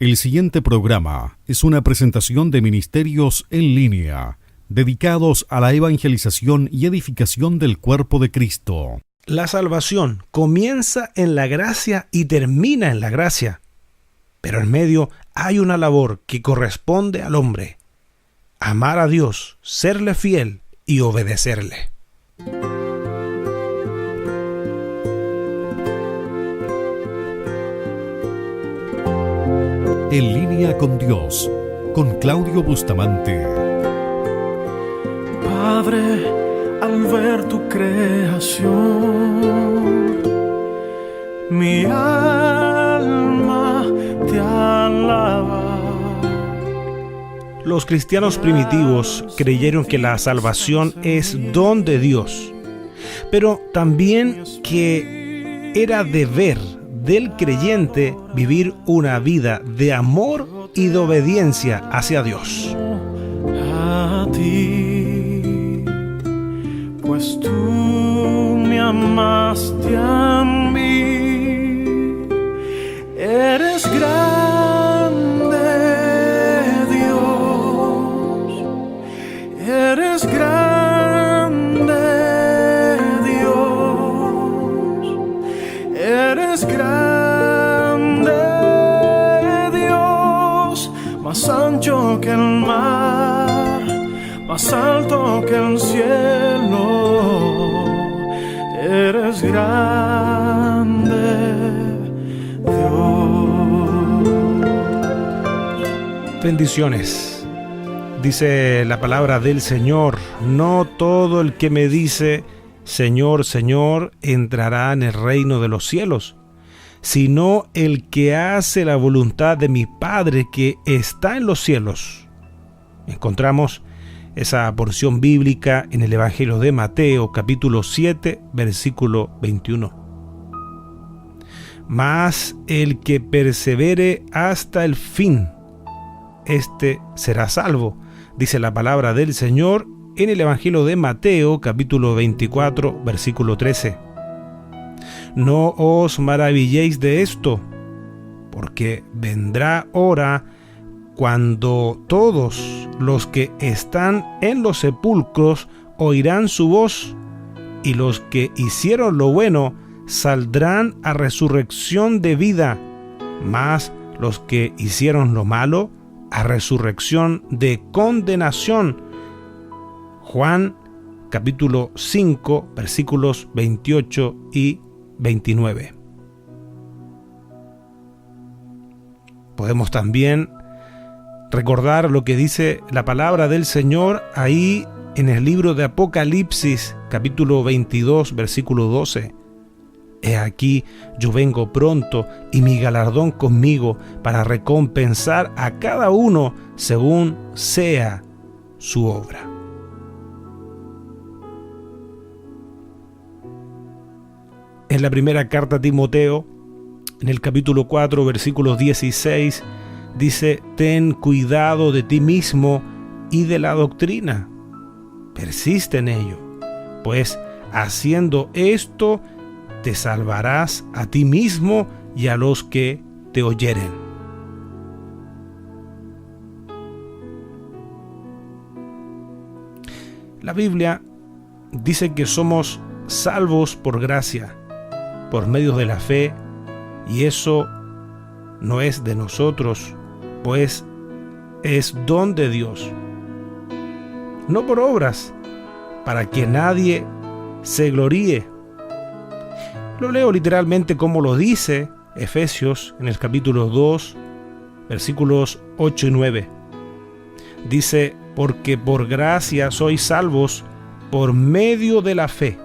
El siguiente programa es una presentación de Ministerios en Línea, dedicados a la evangelización y edificación del cuerpo de Cristo. La salvación comienza en la gracia y termina en la gracia. Pero en medio hay una labor que corresponde al hombre: amar a Dios, serle fiel y obedecerle. En Línea con Dios, con Claudio Bustamante. Padre, al ver tu creación, mi alma te alaba. Los cristianos primitivos creyeron que la salvación es don de Dios, pero también que era deber del creyente vivir una vida de amor y de obediencia hacia Dios. A ti, pues tú me amaste a mí. Eres grande, Dios. Eres grande, Dios. Eres grande, Dios. Más ancho que el mar, más alto que el cielo, eres grande, Dios. Bendiciones. Dice la palabra del Señor: no todo el que me dice Señor, Señor, entrará en el reino de los cielos, sino el que hace la voluntad de mi Padre que está en los cielos. Encontramos esa porción bíblica en el Evangelio de Mateo, capítulo 7, versículo 21. Mas el que persevere hasta el fin, éste será salvo, dice la palabra del Señor en el Evangelio de Mateo, capítulo 24, versículo 13. No os maravilléis de esto, porque vendrá hora cuando todos los que están en los sepulcros oirán su voz, y los que hicieron lo bueno saldrán a resurrección de vida, mas los que hicieron lo malo a resurrección de condenación. Juan capítulo 5 versículos 28 y 29. Podemos también recordar lo que dice la palabra del Señor ahí en el libro de Apocalipsis, capítulo 22, versículo 12. He aquí, yo vengo pronto, y mi galardón conmigo, para recompensar a cada uno según sea su obra. En la primera carta a Timoteo, en el capítulo 4, versículo 16, dice: ten cuidado de ti mismo y de la doctrina. Persiste en ello, pues haciendo esto te salvarás a ti mismo y a los que te oyeren. La Biblia dice que somos salvos por gracia, por medio de la fe, y eso no es de nosotros, pues es don de Dios, no por obras, para que nadie se gloríe. Lo leo literalmente como lo dice Efesios en el capítulo 2, versículos 8 y 9. Dice: porque por gracia sois salvos por medio de la fe.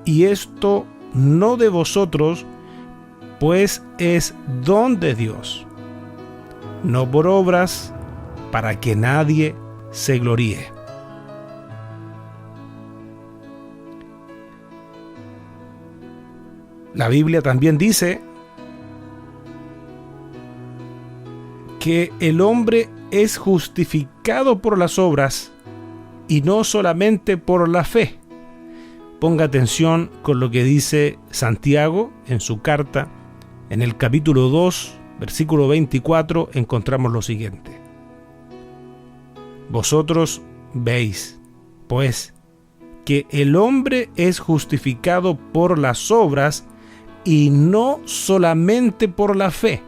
Y esto no de vosotros, pues es don de Dios, no por obras, para que nadie se gloríe. La Biblia también dice que el hombre es justificado por las obras y no solamente por la fe. Ponga atención con lo que dice Santiago en su carta, En el capítulo 2, versículo 24, encontramos lo siguiente: Vosotros veis, pues, que el hombre es justificado por las obras y no solamente por la fe.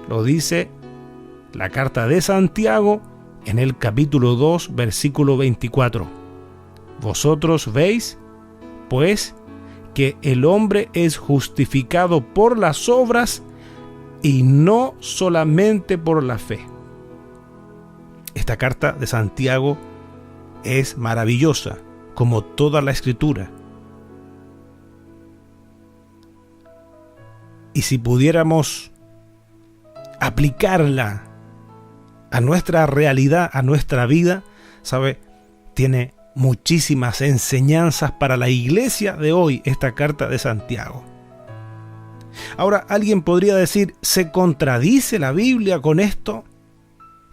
Lo dice la carta de Santiago en el capítulo 2, versículo 24. Vosotros veis, pues, que el hombre es justificado por las obras y no solamente por la fe. Esta carta de Santiago es maravillosa, como toda la Escritura. Y si pudiéramos aplicarla a nuestra realidad, a nuestra vida, ¿sabe? Tiene muchísimas enseñanzas para la iglesia de hoy, esta carta de Santiago. Ahora, alguien podría decir, ¿se contradice la Biblia con esto?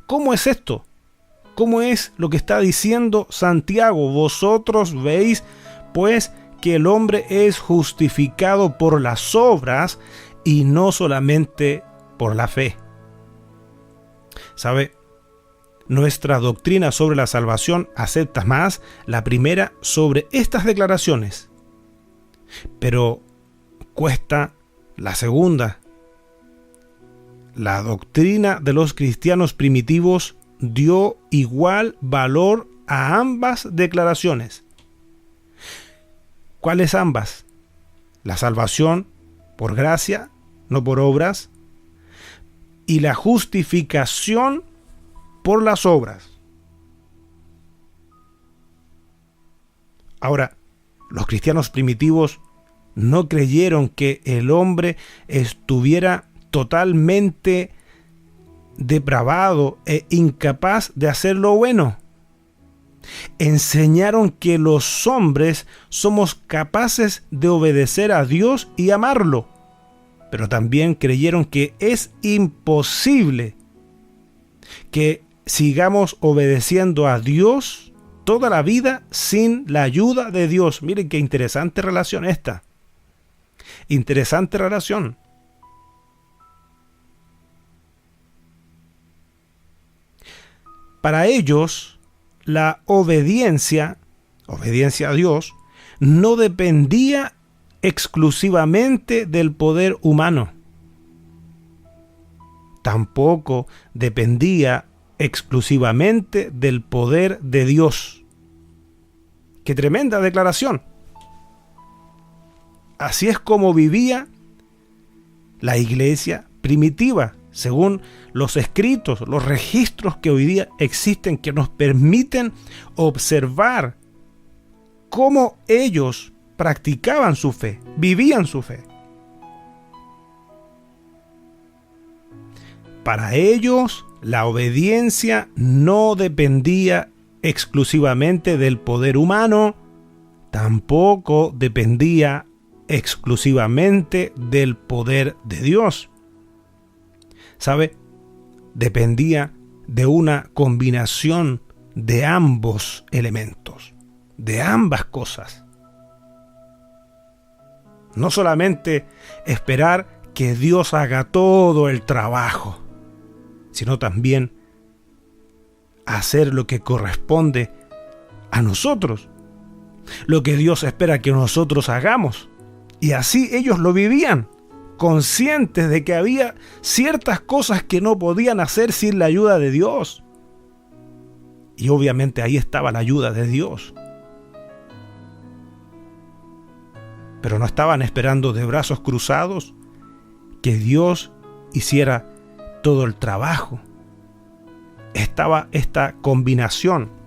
¿Cómo es esto? ¿Cómo es lo que está diciendo Santiago? Vosotros veis, pues, que el hombre es justificado por las obras y no solamente por la fe. ¿Sabe? Nuestra doctrina sobre la salvación acepta más la primera sobre estas declaraciones, pero cuesta la segunda. La doctrina de los cristianos primitivos dio igual valor a ambas declaraciones. ¿Cuáles ambas? La salvación por gracia, no por obras, y la justificación por las obras. Ahora, los cristianos primitivos no creyeron que el hombre estuviera totalmente depravado e incapaz de hacer lo bueno. Enseñaron que los hombres somos capaces de obedecer a Dios y amarlo, pero también creyeron que es imposible que sigamos obedeciendo a Dios toda la vida sin la ayuda de Dios. Miren qué interesante relación esta. Interesante relación. Para ellos, la obediencia a Dios, no dependía exclusivamente del poder humano. Tampoco dependía exclusivamente del poder de Dios. ¡Qué tremenda declaración! Así es como vivía la iglesia primitiva, según los escritos, los registros que hoy día existen, que nos permiten observar cómo ellos practicaban su fe, vivían su fe. Para ellos, la obediencia no dependía exclusivamente del poder humano, tampoco dependía exclusivamente del poder de Dios. ¿Sabe? Dependía de una combinación de ambos elementos, de ambas cosas. No solamente esperar que Dios haga todo el trabajo, sino también hacer lo que corresponde a nosotros, lo que Dios espera que nosotros hagamos. Y así ellos lo vivían, conscientes de que había ciertas cosas que no podían hacer sin la ayuda de Dios. Y obviamente ahí estaba la ayuda de Dios. Pero no estaban esperando de brazos cruzados que Dios hiciera todo el trabajo. Estaba esta combinación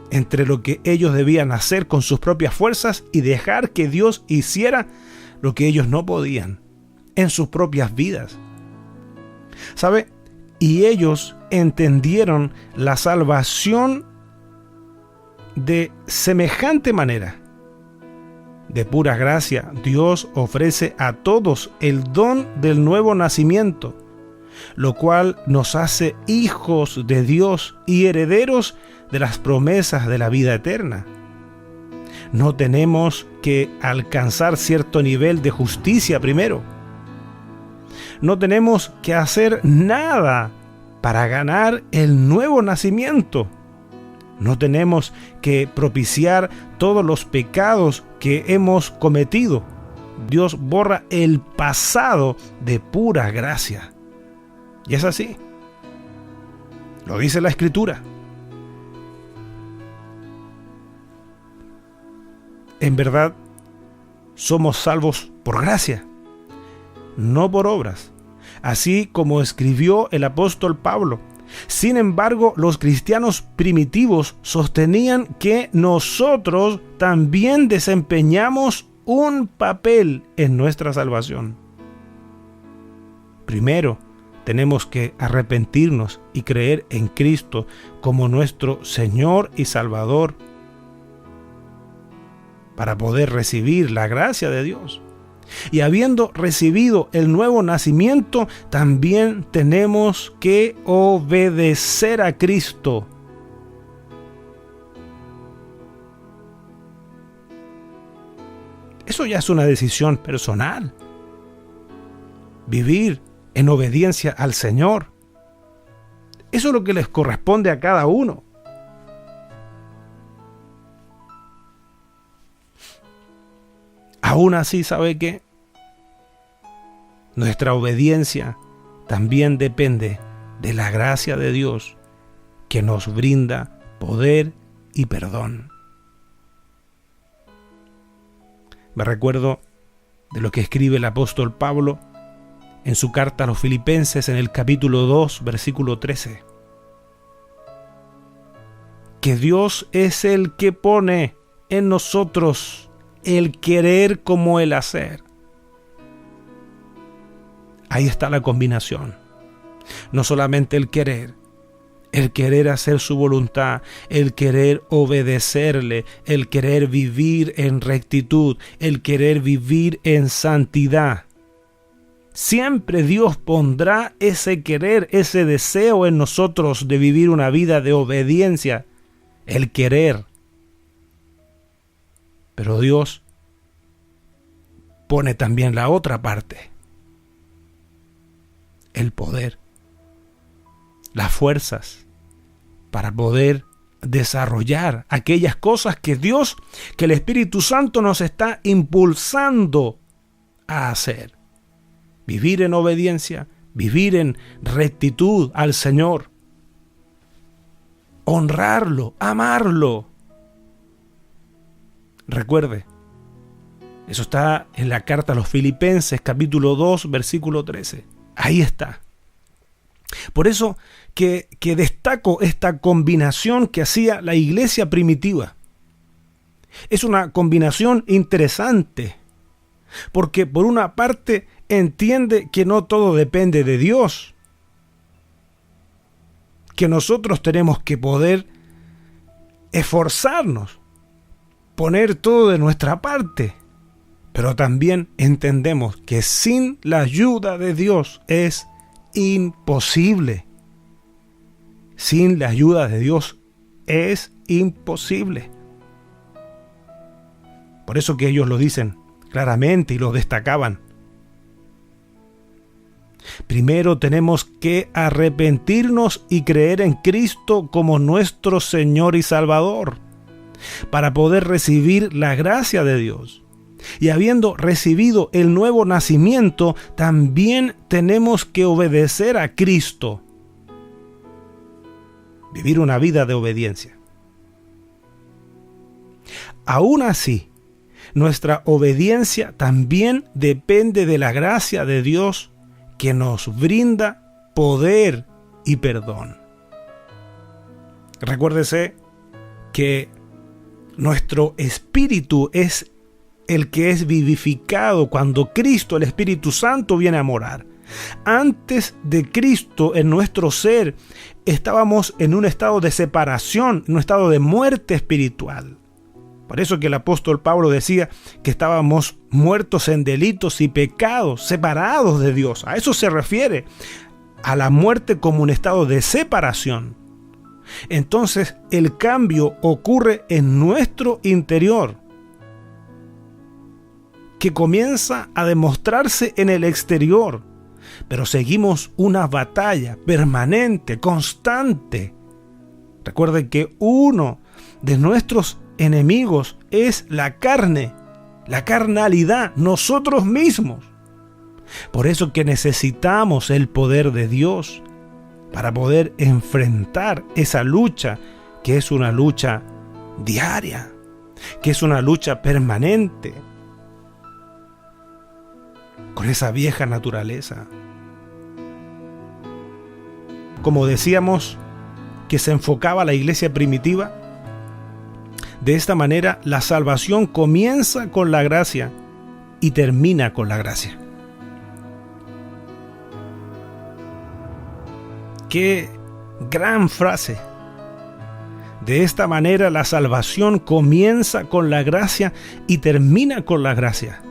entre lo que ellos debían hacer con sus propias fuerzas y dejar que Dios hiciera lo que ellos no podían en sus propias vidas. ¿Sabe? Y ellos entendieron la salvación de semejante manera. De pura gracia, Dios ofrece a todos el don del nuevo nacimiento, lo cual nos hace hijos de Dios y herederos de las promesas de la vida eterna. No tenemos que alcanzar cierto nivel de justicia primero. No tenemos que hacer nada para ganar el nuevo nacimiento. No tenemos que propiciar todos los pecados que hemos cometido. Dios borra el pasado de pura gracia. Y es así. Lo dice la Escritura. En verdad, somos salvos por gracia, no por obras, así como escribió el apóstol Pablo. Sin embargo, los cristianos primitivos sostenían que nosotros también desempeñamos un papel en nuestra salvación. Primero, tenemos que arrepentirnos y creer en Cristo como nuestro Señor y Salvador para poder recibir la gracia de Dios. Y habiendo recibido el nuevo nacimiento, también tenemos que obedecer a Cristo. Eso ya es una decisión personal. Vivir en obediencia al Señor. Eso es lo que les corresponde a cada uno. Aún así, ¿sabe qué? Nuestra obediencia también depende de la gracia de Dios que nos brinda poder y perdón. Me recuerdo de lo que escribe el apóstol Pablo en su carta a los Filipenses en el capítulo 2, versículo 13. Que Dios es el que pone en nosotros el querer como el hacer. Ahí está la combinación. No solamente el querer hacer su voluntad, el querer obedecerle, el querer vivir en rectitud, el querer vivir en santidad. Siempre Dios pondrá ese querer, ese deseo en nosotros de vivir una vida de obediencia, el querer. Pero Dios pone también la otra parte, el poder, las fuerzas para poder desarrollar aquellas cosas que el Espíritu Santo nos está impulsando a hacer. Vivir en obediencia, vivir en rectitud al Señor, honrarlo, amarlo. Recuerde, eso está en la carta a los Filipenses, capítulo 2, versículo 13. Ahí está. Por eso que destaco esta combinación que hacía la iglesia primitiva. Es una combinación interesante, porque por una parte entiende que no todo depende de Dios, que nosotros tenemos que poder esforzarnos, poner todo de nuestra parte, pero también entendemos que sin la ayuda de Dios es imposible. Sin la ayuda de Dios es imposible. Por eso que ellos lo dicen claramente y lo destacaban. Primero tenemos que arrepentirnos y creer en Cristo como nuestro Señor y Salvador, para poder recibir la gracia de Dios. Y habiendo recibido el nuevo nacimiento, también tenemos que obedecer a Cristo. Vivir una vida de obediencia. Aún así, nuestra obediencia también depende de la gracia de Dios que nos brinda poder y perdón. Recuérdese que nuestro espíritu es el que es vivificado cuando Cristo, el Espíritu Santo, viene a morar. Antes de Cristo, en nuestro ser, estábamos en un estado de separación, en un estado de muerte espiritual. Por eso que el apóstol Pablo decía que estábamos muertos en delitos y pecados, separados de Dios. A eso se refiere, a la muerte como un estado de separación. Entonces el cambio ocurre en nuestro interior. que comienza a demostrarse en el exterior, pero seguimos una batalla permanente, constante. Recuerden que uno de nuestros enemigos es la carne, la carnalidad, nosotros mismos. Por eso que necesitamos el poder de Dios para poder enfrentar esa lucha, que es una lucha diaria, que es una lucha permanente con esa vieja naturaleza. Como decíamos, que se enfocaba la iglesia primitiva, de esta manera la salvación comienza con la gracia y termina con la gracia. ¡Qué gran frase! De esta manera la salvación comienza con la gracia y termina con la gracia.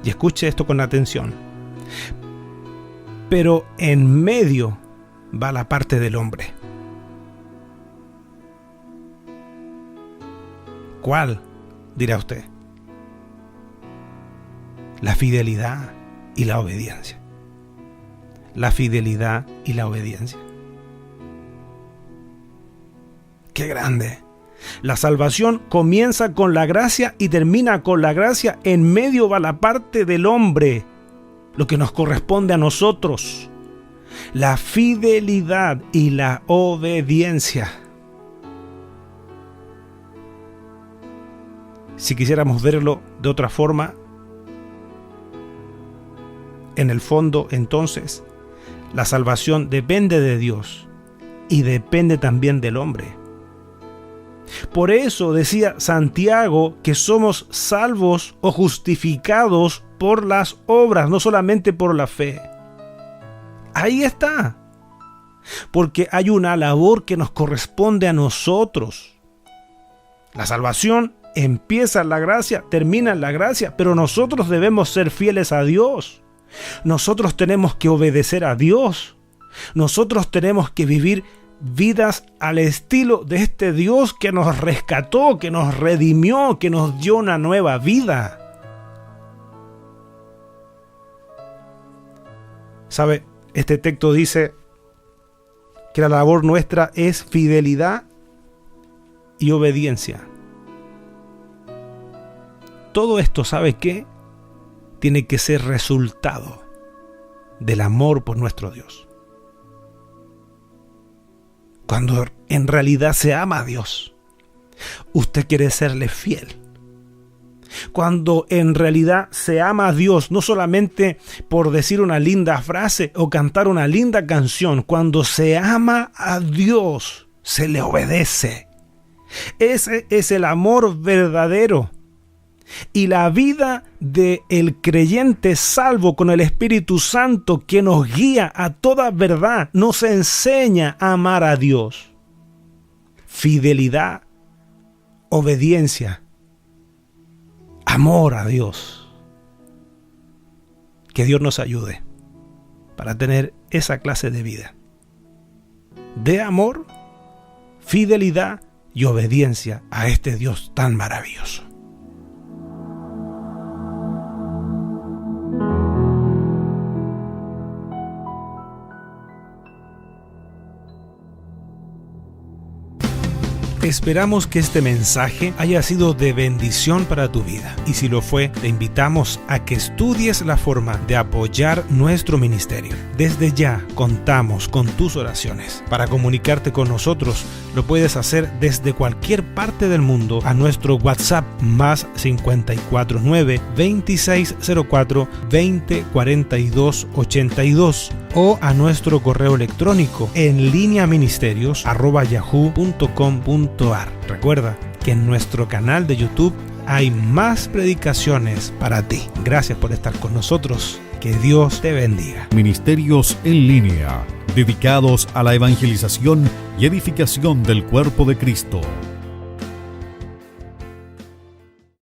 Y escuche esto con atención. Pero en medio va la parte del hombre. ¿Cuál? Dirá usted. La fidelidad y la obediencia. La fidelidad y la obediencia. ¡Qué grande! La salvación comienza con la gracia y termina con la gracia. En medio va la parte del hombre, lo que nos corresponde a nosotros. La fidelidad y la obediencia. Si quisiéramos verlo de otra forma, en el fondo, entonces, la salvación depende de Dios y depende también del hombre. Por eso decía Santiago que somos salvos o justificados por las obras, no solamente por la fe. Ahí está. Porque hay una labor que nos corresponde a nosotros. La salvación empieza en la gracia, termina en la gracia, pero nosotros debemos ser fieles a Dios. Nosotros tenemos que obedecer a Dios. Nosotros tenemos que vivir vidas al estilo de este Dios que nos rescató, que nos redimió, que nos dio una nueva vida. ¿Sabe? Este texto dice que la labor nuestra es fidelidad y obediencia. Todo esto, ¿sabe qué? Tiene que ser resultado del amor por nuestro Dios. Cuando en realidad se ama a Dios, usted quiere serle fiel. Cuando en realidad se ama a Dios, no solamente por decir una linda frase o cantar una linda canción, cuando se ama a Dios, se le obedece. Ese es el amor verdadero. Y la vida del creyente salvo con el Espíritu Santo que nos guía a toda verdad, nos enseña a amar a Dios. Fidelidad, obediencia, amor a Dios. Que Dios nos ayude para tener esa clase de vida. De amor, fidelidad y obediencia a este Dios tan maravilloso. Esperamos que este mensaje haya sido de bendición para tu vida. Y si lo fue, te invitamos a que estudies la forma de apoyar nuestro ministerio. Desde ya contamos con tus oraciones. Para comunicarte con nosotros, lo puedes hacer desde cualquier parte del mundo a nuestro WhatsApp más 549 2604 2042 82 o a nuestro correo electrónico en lineaministerios@yahoo.com.ar. Recuerda que en nuestro canal de YouTube hay más predicaciones para ti. Gracias por estar con nosotros. Que Dios te bendiga. Ministerios en línea, dedicados a la evangelización y edificación del cuerpo de Cristo.